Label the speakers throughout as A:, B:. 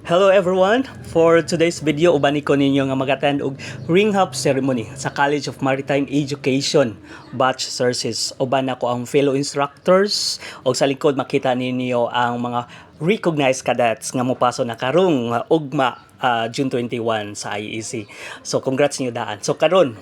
A: Hello everyone! For today's video, ubani ko ninyo nga mag-attend og ring hop ceremony sa College of Maritime Education Batch Services. Uban ako ang fellow instructors o sa likod makita ninyo ang mga recognized cadets nga mopaso na karong ugma June 21 sa IEC. So congrats niyo daan. So karon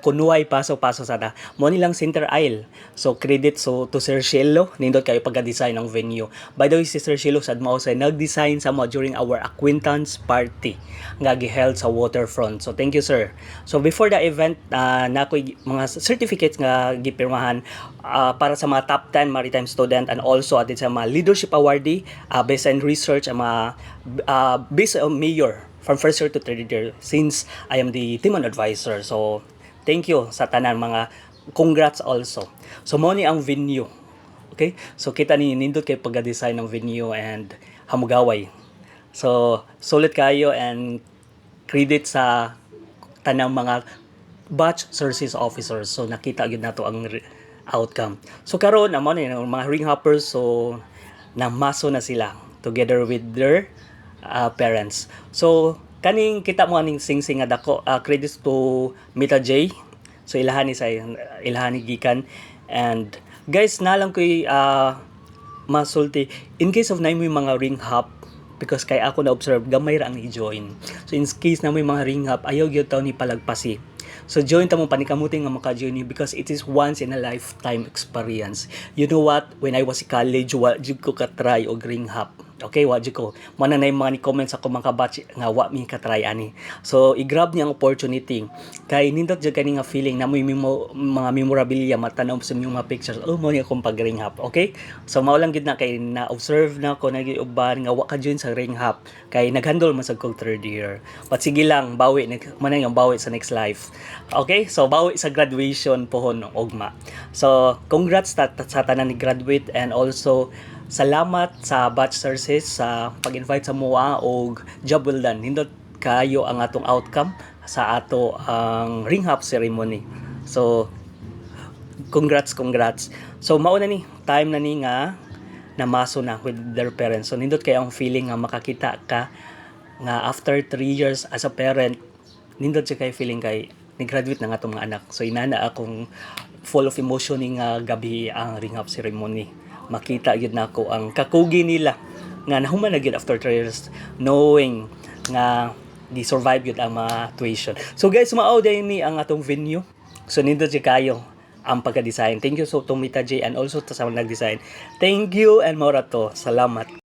A: kunuay paso-paso sana. Mo nilang center aisle. So credit to Sir Shelo nindot kayo pagka-design ng venue. By the way, si Sir Shelo sad mao say nag-design sa mo during our acquaintance party nga gi-held sa waterfront. So thank you sir. So before the event, nakoy mga certificates nga gipirmahan para sa mga top 10 maritime student and also atin sa mga leadership awardee based on research ang mga based on mayor from first year to third year since I am the team advisor. So thank you sa tanan mga congrats also. So mo ni ang venue. Okay? So kita ni nindot kay pagka-design ng venue and hamugaway. So solid kayo and credit sa tanang mga batch services officers. So nakita gyud nato ang outcome. So karon amo ni mga ring hoppers so namaso na sila together with their parents. So kaning kita mo aning sing-sing nga dako credits to Mita J. So ilahan ni gikan and guys nalang koy masulti in case of na mo mga ring hop because kay ako na observe gamay ra ang i-join. So in case na mo mga ring hop ayaw gyud taw ni palagpasi. So join ta mo panikamuti nga maka-join because it is once in a lifetime experience. You know what? When I was in college, wa jud ko ka-try og ring hop. Okay, wa jud ko. Mana na mga ni comments ako mga batch nga wa mi ka-try ani. So i-grab niya ang opportunity. Kay nindot jud kani nga feeling na mo mga memorabilia matanaw sa inyong mga pictures. Oh, mo ni akong pag-ring hop. Okay? So mao lang gid na kay na-observe na ko nag-uban nga wa ka join sa ring hop kay naghandle man sa kog third year. But sige lang, bawi man yung bawi sa next life. Okay? So bawi sa graduation pohon ng ugma. So congrats sa tanan ni graduate and also salamat sa batch services sa pag-invite sa MOA og job well done. Nindot kayo ang atong outcome sa ato ang ring hop ceremony. So congrats. So mao na ni time na ni nga namaso na with their parents. So nindot kayo ang feeling nga makakita ka nga after 3 years as a parent nindot siya kay feeling kay ni-graduate na nga itong mga anak. So inana akong full of emotion nga gabi ang ring hop ceremony. Makita yun na ako ang kakugi nila nga nahuman na yun after 3 years knowing nga di-survive yun ang mga tuition. So guys, mao din ni ang atong venue. So nindot siya kayo ang pagka-design. Thank you so to Mita J and also to sa nag-design. Thank you and mora to. Salamat.